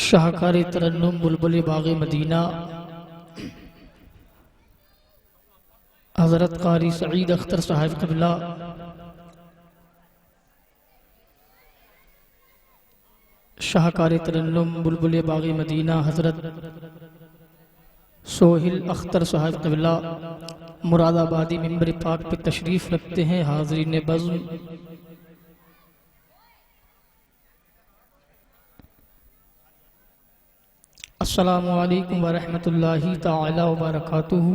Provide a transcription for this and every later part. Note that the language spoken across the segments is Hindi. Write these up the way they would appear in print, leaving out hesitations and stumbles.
शाहकार तरन्नुम बुलबुल बाग़ मदीना हज़रत क़ारी सईद अख्तर साहब क़िबला शाहकार तरन्नुम बुलबुल बाग़ मदीना हज़रत सोहिल अख्तर साहब क़िबला मुरादाबादी मिंबर पाक पे तशरीफ़ रखते हैं। हाज़रीन बज़्म, अस्सलामु अलैकुम व रहमतुल्लाहि ताला व बरकातुहू।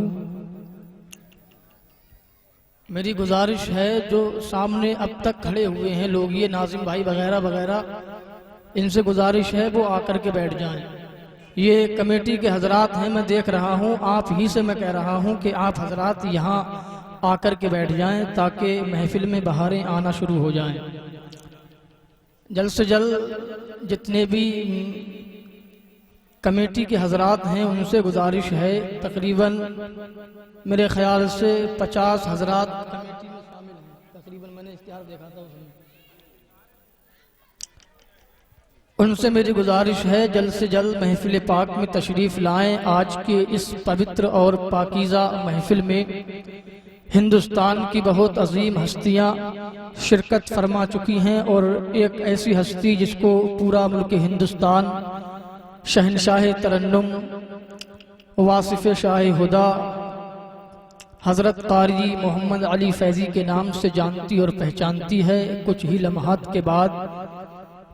मेरी गुजारिश है जो सामने अब तक खड़े हुए हैं लोग, ये नाज़िम भाई वगैरह वगैरह, इनसे गुजारिश है वो आकर के बैठ जाएं। ये कमेटी के हजरात हैं, मैं देख रहा हूँ, आप ही से मैं कह रहा हूँ कि आप हजरात यहाँ आकर के बैठ जाएं ताकि महफिल में बहारें आना शुरू हो जाएं। जल्द से जल्द जितने भी कमेटी के हजरात हैं उनसे गुजारिश है, तकरीबन मेरे ख्याल से 50 हजरात कमेटी में शामिल हैं, तकरीबन मैंने इश्तिहार देखा था उसमें। उनसे मेरी गुजारिश है जल्द से जल्द महफिल पाक में तशरीफ़ लाएं। आज के इस पवित्र और पाकीज़ा महफिल में हिंदुस्तान की बहुत अजीम हस्तियां शिरकत फरमा चुकी हैं और एक ऐसी हस्ती जिसको पूरा मुल्क हिंदुस्तान शहनशाह तरन्नुम वासिफ शाह हुदा हज़रत क़ारी मोहम्मद अली फैज़ी के नाम से जानती और पहचानती है। कुछ ही लम्हात के बाद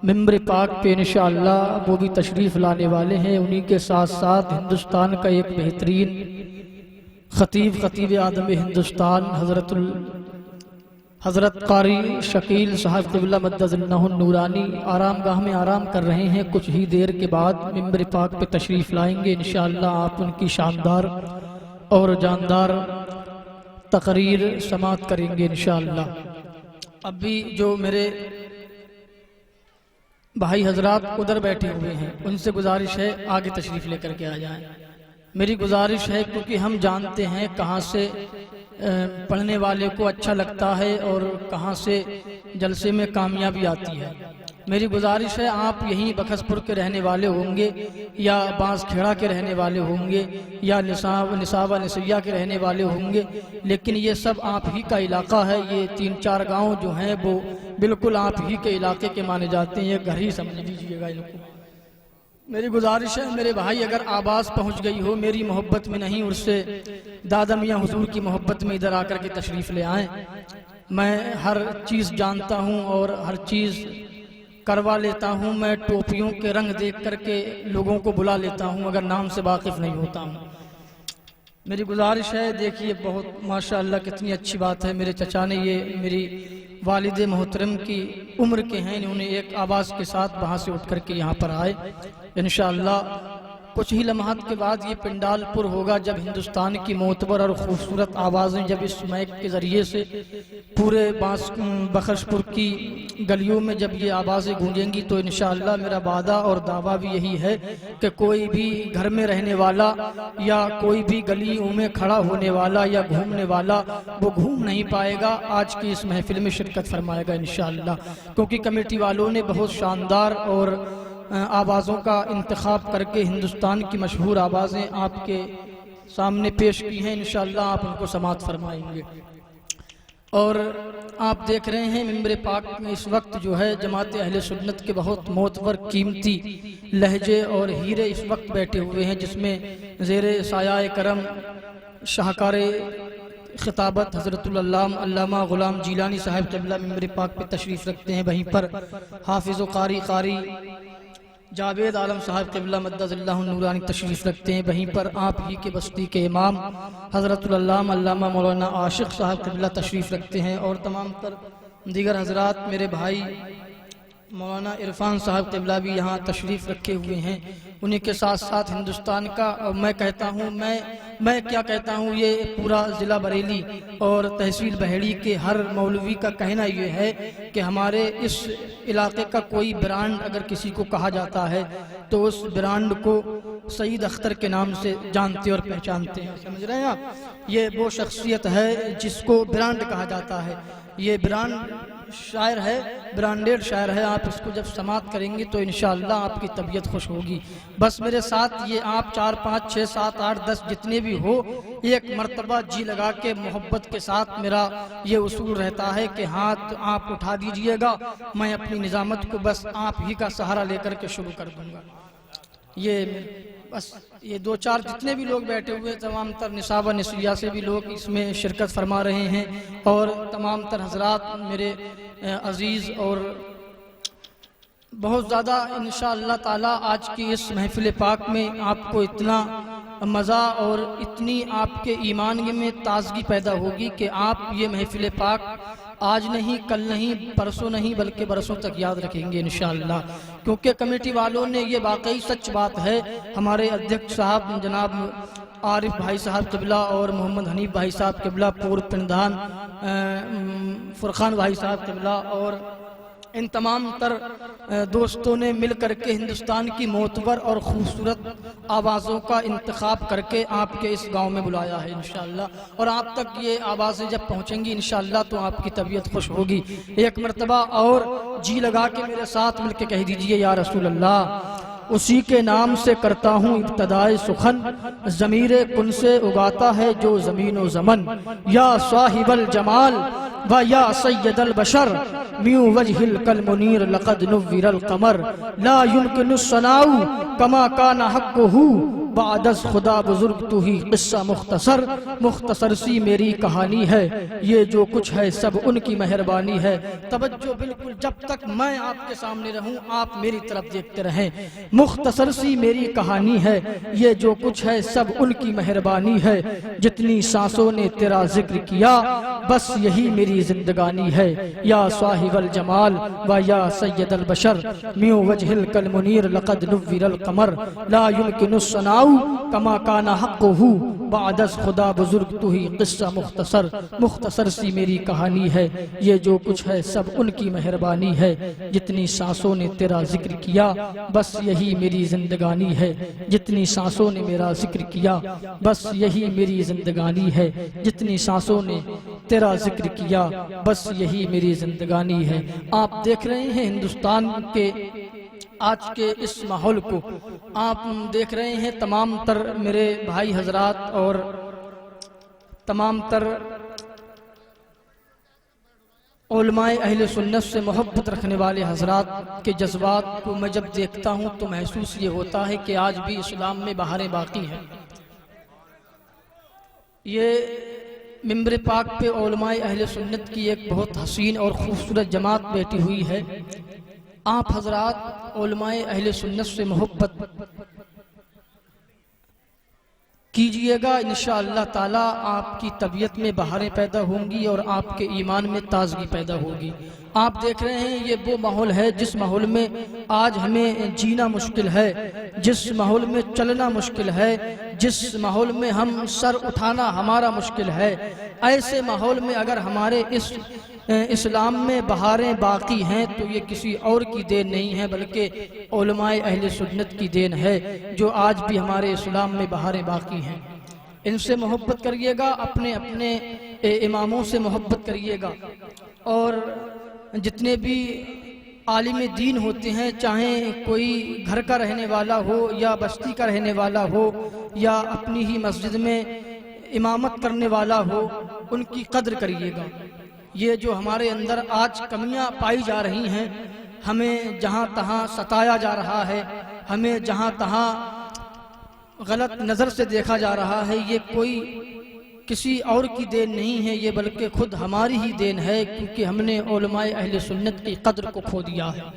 मिंबर पाक पे इंशाअल्लाह वो भी तशरीफ़ लाने वाले हैं। उन्हीं के साथ साथ हिंदुस्तान का एक बेहतरीन ख़तीब आदम हिंदुस्तान हज़रत क़ारी शकील साहब क़िबला मद्दज़ल्लहु नूरानी आरामगाह में आराम कर रहे हैं। कुछ ही देर के बाद मिंबर पाक पे तशरीफ़ लाएंगे इंशाअल्लाह। आप उनकी शानदार और जानदार तकरीर समात करेंगे इंशाअल्लाह। अभी जो मेरे भाई हजरात उधर बैठे हुए हैं उनसे गुजारिश है आगे तशरीफ़ लेकर के आ जाएं। मेरी गुजारिश है क्योंकि हम जानते हैं कहाँ से पढ़ने वाले को अच्छा लगता है और कहाँ से जलसे में कामयाबी आती है। मेरी गुजारिश है आप यहीं बखसपुर के रहने वाले होंगे या बांसखेड़ा के रहने वाले होंगे या निसावा निसैया के रहने वाले होंगे, लेकिन ये सब आप ही का इलाका है। ये 3-4 गांव जो हैं वो बिल्कुल आप ही के इलाके के माने जाते हैं, ये घर ही समझ लीजिएगा इनको। मेरी गुजारिश है मेरे भाई अगर आवाज़ पहुंच गई हो मेरी मोहब्बत में नहीं उससे दादा मियाँ हुजूर की मोहब्बत में इधर आकर के तशरीफ़ ले आएँ। मैं हर चीज़ जानता हूँ और हर चीज़ करवा लेता हूँ। मैं टोपियों के रंग देख करके लोगों को बुला लेता हूँ अगर नाम से वाकिफ़ नहीं होता हूँ। मेरी गुजारिश है, देखिए बहुत माशाअल्लाह कितनी अच्छी बात है, मेरे चचा ने ये मेरी वालिद मोहतरम की उम्र के हैं, इन्होंने एक आवाज़ के साथ वहाँ से उठ करके यहाँ पर आए। इंशाअल्लाह कुछ ही लम्हात के बाद ये पिंडाल पुर होगा जब हिंदुस्तान की मोतबर और ख़ूबसूरत आवाज़ें जब इस माइक के ज़रिए से पूरे बखशपुर की गलियों में जब ये आवाज़ें गूंजेंगी तो इंशाअल्लाह मेरा वादा और दावा भी यही है कि कोई भी घर में रहने वाला या कोई भी गलियों में खड़ा होने वाला या घूमने वाला वो घूम नहीं पाएगा, आज की इस महफिल में शिरकत फरमाएगा इंशाअल्लाह। क्योंकि कमेटी वालों ने बहुत शानदार और आवाज़ों का इंतखाब करके हिंदुस्तान की मशहूर आवाज़ें आपके सामने पेश की हैं। इंशाअल्लाह आप उनको समात फरमाएंगे। और आप देख रहे हैं मिंबर पाक में इस वक्त जो है जमात अहले सुन्नत के बहुत मोतबर कीमती लहजे और हीरे इस वक्त बैठे हुए हैं, जिसमें ज़ेरे साया करम शाहकार खिताबत हज़रतुल अल्लामा ग़ुलाम जीलानी साहब क़िबला मिंबर पाक पे तशरीफ़ रखते हैं। वहीं पर हाफिज़ व क़ारी जावेद आलम साहब क़िबला मद्दज़ल्लहु नूरानी तशरीफ़ रखते हैं। वहीं पर आप ही के बस्ती के इमाम हज़रतुल अल्लामा मौलाना आशिक़ साहब क़िबला तशरीफ़ रखते हैं और तमाम तर दीगर हज़रात मेरे भाई मौलाना इरफान साहब क़िबला भी यहाँ तशरीफ़ रखे हुए हैं। उन्हीं के साथ साथ हिंदुस्तान का मैं कहता हूँ मैं क्या कहता हूँ, ये पूरा ज़िला बरेली और तहसील बहेड़ी के हर मौलवी का कहना ये है कि हमारे इस इलाके का कोई ब्रांड अगर किसी को कहा जाता है तो उस ब्रांड को सईद अख्तर के नाम से जानते और पहचानते हैं। समझ रहे हैं आप, ये वो शख्सियत है जिसको ब्रांड कहा जाता है। ये ब्रांड शायर है, ब्रांडेड शायर है। आप इसको जब समाप्त करेंगे तो इंशाअल्लाह आपकी तबीयत खुश होगी। बस मेरे साथ ये आप 4, 5, 6, 7, 8, 10 जितने भी हो, एक मर्तबा जी लगा के मोहब्बत के साथ मेरा ये उसूल रहता है कि हाथ आप उठा दीजिएगा, मैं अपनी निजामत को बस आप ही का सहारा लेकर के शुरू कर दूंगा। ये बस ये 2-4 जितने भी लोग बैठे हुए, तमाम तर निसाब निसिया से भी लोग इसमें शिरकत फरमा रहे हैं और तमाम तर हजरात मेरे अजीज़ और बहुत ज़्यादा इंशाअल्लाह ताला आज की इस महफिल पाक में आपको इतना मज़ा और इतनी आपके ईमान में ताजगी पैदा होगी कि आप ये महफिल पाक आज नहीं, कल नहीं, परसों नहीं, बल्कि बरसों तक याद रखेंगे इंशाअल्लाह। क्योंकि कमेटी वालों ने ये वाकई सच बात है, हमारे अध्यक्ष साहब जनाब आरिफ भाई साहब किबला और मोहम्मद हनीफ भाई साहब किबला, पूर्व प्रधान फुरखान भाई साहब किबला और इन तमाम तर दोस्तों ने मिल करके हिंदुस्तान की मोतबर और खूबसूरत आवाज़ों का इंतखाब करके आपके इस गांव में बुलाया है इंशाअल्लाह। और आप तक ये आवाज़ें जब पहुंचेंगी इंशाअल्लाह तो आपकी तबीयत खुश होगी। एक मरतबा और जी लगा के मेरे साथ मिल के कह दीजिए, या रसूल अल्लाह, उसी के नाम से करता हूँ इब्तदाए सुखन, ज़मीरे कुन से उगाता है जो ज़मीन व ज़मन, या साहिबल जमाल व या सैयदल बशर, म्यू वजहिल कल मुनीर लक़द नुव्विरल क़मर, ला युमकिनुस सनाउ कमा काना हक़्क़ुहु, बादस खुदा बुजुर्ग तू ही किस्सा मुख्तसर, मुख्तसर सी मेरी कहानी है, ये जो कुछ है सब उनकी मेहरबानी है। तवज्जो बिल्कुल, जब तक मैं आपके सामने रहूं आप मेरी तरफ देखते रहें। मुख्तसर सी मेरी कहानी है, ये जो कुछ है सब उनकी मेहरबानी है, जितनी सांसों ने तेरा जिक्र किया बस यही मेरी जिंदगानी है, या साहिबल जमाल व या सैयदल बशर, म्यू वजहिल कल मुनीर लक़द नुव्विरल क़मर, ला युमकिनुस सनाउ कमा काना हक़्क़ुहु, बादस खुदा बुजुर्ग तू ही किस्सा मुख्तसर, मुख्तसर सी मेरी कहानी है, ये जो कुछ है सब उनकी मेहरबानी है, जितनी सांसों ने तेरा जिक्र किया बस यही मेरी जिंदगानी है, जितनी सांसों ने मेरा जिक्र किया बस यही मेरी जिंदगानी है, जितनी सांसों ने तेरा जिक्र किया बस यही मेरी जिंदगानी है। आप देख रहे हैं हिंदुस्तान के आज के इस माहौल को, आप देख रहे हैं तमाम तर मेरे भाई हजरात और तमाम तर उलमाए अहले सुन्नत से मोहब्बत रखने वाले हजरात के जज्बात को मैं जब देखता हूँ तो महसूस ये होता है कि आज भी इस्लाम में बहारें बाकी हैं। ये मिंबर पाक पे उलमाए अहले सुन्नत की एक बहुत हसीन और खूबसूरत जमात बैठी हुई है। आप हजरात उलमाए अहले सुन्नत से मोहब्बत कीजिएगा, इंशाअल्लाह ताला आपकी तबीयत में बहारें पैदा होंगी और आपके ईमान में ताजगी पैदा होगी। आप देख रहे हैं ये वो माहौल है जिस माहौल में आज हमें जीना मुश्किल है, जिस माहौल में चलना मुश्किल है, जिस माहौल में हम सर उठाना हमारा मुश्किल है। ऐसे माहौल में अगर हमारे इस इस्लाम में बहारें बाकी हैं तो ये किसी और की देन नहीं है बल्कि उलमाए अहले सुन्नत की देन है, जो आज भी हमारे इस्लाम में बहारें बाकी हैं। इनसे मोहब्बत करिएगा, अपने अपने इमामों से मोहब्बत करिएगा। और जितने भी आलिम दीन होते हैं, चाहे कोई घर का रहने वाला हो या बस्ती का रहने वाला हो या अपनी ही मस्जिद में इमामत करने वाला हो, उनकी कद्र करिएगा। ये जो हमारे अंदर आज कमियां पाई जा रही हैं, हमें जहाँ तहाँ सताया जा रहा है, हमें जहाँ तहाँ गलत नज़र से देखा जा रहा है, ये कोई किसी और की देन नहीं है, ये बल्कि खुद हमारी ही देन है, क्योंकि हमने उलमाए अहले सुन्नत की कद्र को खो दिया है।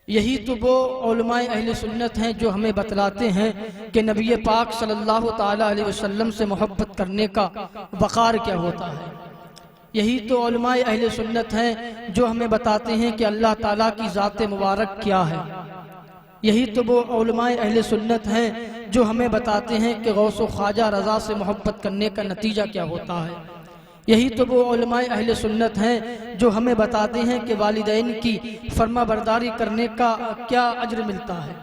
यही तो वो उलमाए अहले सुन्नत हैं जो हमें बतलाते हैं कि नबी पाक सल्लल्लाहु ताला अलैहि वसल्लम से मोहब्बत करने का वक़ार क्या होता है। यही तो उलमाए अहले सुन्नत हैं जो हमें बताते हैं कि अल्लाह ताला की ज़ात मुबारक क्या है। यही तो वो उलमाए अहले सुन्नत हैं जो हमें बताते हैं कि गौस व ख्वाजा रज़ा से मोहब्बत करने का नतीजा क्या होता है। यही तो वो उलमाए अहले सुन्नत हैं जो हमें बताते हैं कि वालिदैन की फर्मा बरदारी करने का क्या अज्र मिलता है।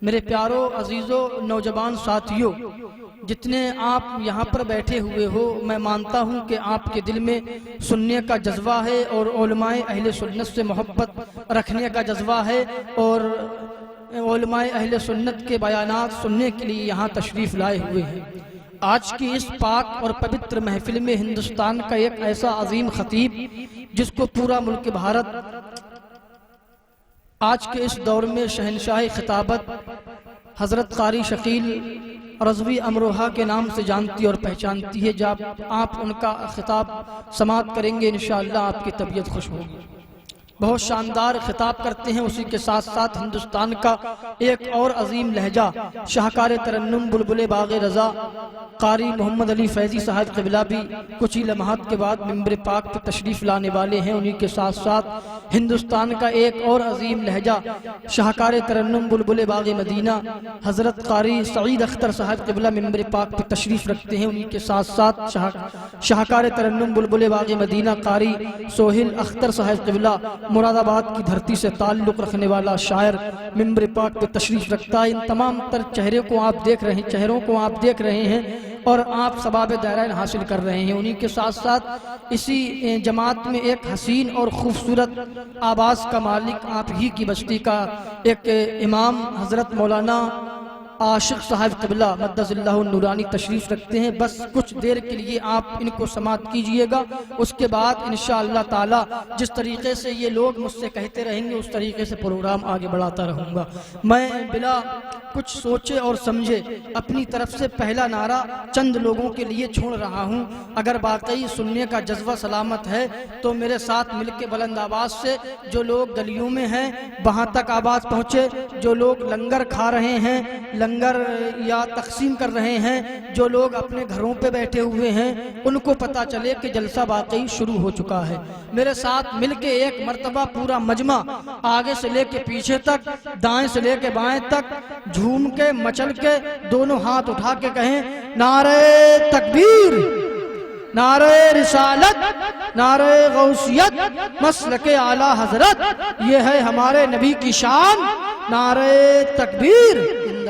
मेरे प्यारों, अजीज़ों, नौजवान साथियों, जितने आप यहाँ पर बैठे हुए हो, मैं मानता हूँ कि आपके दिल में सुनने का जज्बा है और उलमाए अहले सुन्नत से मोहब्बत रखने का जज्बा है और उलमाए अहले सुन्नत के बयानात सुनने के लिए यहाँ तशरीफ़ लाए हुए हैं। आज की इस पाक और पवित्र महफिल में हिंदुस्तान का एक ऐसा अजीम खतीब, जिसको पूरा मुल्क भारत आज के इस दौर में शहनशाह खिताबत हज़रत कारी शकील रज़वी अमरोहा के नाम से जानती और पहचानती है, जब आप उनका खिताब समाअत करेंगे इंशाअल्लाह आपकी तबीयत खुश होगी। बहुत शानदार खिताब करते हैं। उसी के साथ साथ हिंदुस्तान का एक और अजीम लहजा शाहकार तरन्नुम बुलबुल बाग़ रज़ा कारी मोहम्मद अली फैज़ी साहब क़िबला भी कुछ ही लम्हात के बाद मिंबर पाक पर तशरीफ़ लाने वाले हैं। उन्हीं के साथ साथ हिंदुस्तान का एक और अजीम लहजा शाहकार तरन्नुम बुलबुल बाग़ मदीना हज़रत कारी सईद अख्तर साहब क़िबला मिंबर पाक पर तशरीफ़ रखते हैं। उन्हीं के साथ साथ शाहकार तरन्नुम बुलबुल बाग़ मदीना कारी सोहिल अख्तर साहब क़िबला मुरादाबाद की धरती से ताल्लुक़ रखने वाला शायर मिंबर पाक पे तशरीफ़ रखता है। इन तमाम तर चेहरों को आप देख रहे हैं और आप सबाब दायरा हासिल कर रहे हैं। उन्हीं के साथ साथ इसी जमात में एक हसीन और ख़ूबसूरत आवाज़ का मालिक आप ही की बस्ती का एक इमाम हज़रत मौलाना आशिक साहब क़िबला मद्दज़िल्लाहु नूरानी तशरीफ़ रखते हैं। बस कुछ देर के लिए आप इनको समाअत कीजिएगा, उसके बाद इंशाअल्लाह ताला जिस तरीक़े से ये लोग मुझसे कहते रहेंगे उस तरीक़े से प्रोग्राम आगे बढ़ाता रहूँगा। मैं बिला कुछ सोचे और समझे अपनी तरफ से पहला नारा चंद लोगों के लिए छोड़ रहा हूँ। अगर वाकई सुनने का जज्बा सलामत है तो मेरे साथ मिलकर बुलंद आवाज़ से, जो लोग गलियों में हैं वहाँ तक आवाज़ पहुँचे, जो लोग लंगर खा रहे हैं, लंगर या तकसीम कर रहे हैं, जो लोग अपने घरों पे बैठे हुए हैं, उनको पता चले कि जलसा वाकई शुरू हो चुका है। मेरे साथ मिलके एक मर्तबा पूरा मजमा आगे से लेके पीछे तक, दाएं से लेके बाएं तक झूम के मचल के दोनों हाथ उठा के कहें नारे तकबीर, नारे रिसालत, नारे गौसियत, मसलके आला हजरत, ये है हमारे नबी की शान, नारे तकबीर।